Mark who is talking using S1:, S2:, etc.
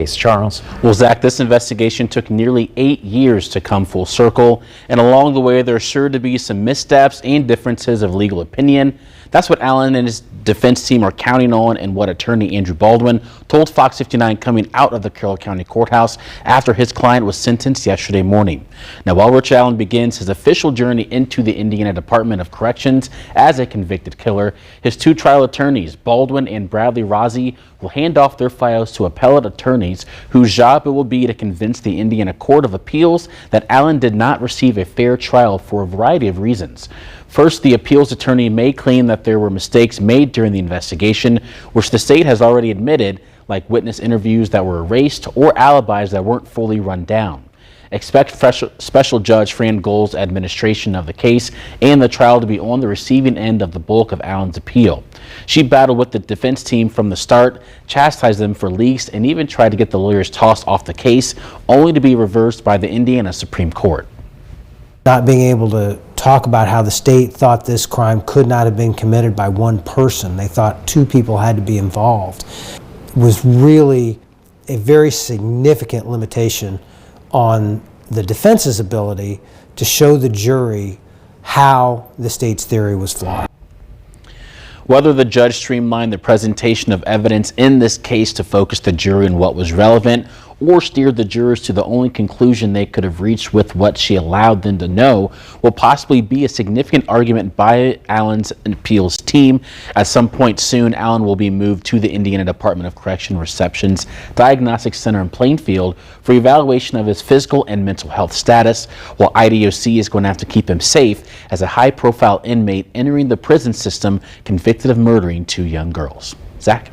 S1: Charles.
S2: Well, Zach, this investigation took nearly 8 years to come full circle, and along the way, there's sure to be some missteps and differences of legal opinion. That's what Allen and his defense team are counting on, and what attorney Andrew Baldwin told Fox 59 coming out of the Carroll County Courthouse after his client was sentenced yesterday morning. Now, while Rich Allen begins his official journey into the Indiana Department of Corrections as a convicted killer, his two trial attorneys, Baldwin and Bradley Rozzi, will hand off their files to appellate attorneys whose job it will be to convince the Indiana Court of Appeals that Allen did not receive a fair trial for a variety of reasons. First, the appeals attorney may claim that there were mistakes made during the investigation, which the state has already admitted, like witness interviews that were erased or alibis that weren't fully run down. Expect Special Judge Fran Gold's administration of the case and the trial to be on the receiving end of the bulk of Allen's appeal. She battled with the defense team from the start, chastised them for leaks, and even tried to get the lawyers tossed off the case, only to be reversed by the Indiana Supreme Court.
S3: Not being able to talk about how the state thought this crime could not have been committed by one person. They thought two people had to be involved. It was really a very significant limitation on the defense's ability to show the jury how the state's theory was flawed.
S2: Whether the judge streamlined the presentation of evidence in this case to focus the jury on what was relevant, or steered the jurors to the only conclusion they could have reached with what she allowed them to know, will possibly be a significant argument by Allen's appeals team. At some point soon, Allen will be moved to the Indiana Department of Correction Reception's Diagnostic Center in Plainfield for evaluation of his physical and mental health status, while IDOC is going to have to keep him safe as a high-profile inmate entering the prison system convicted of murdering two young girls. Zach?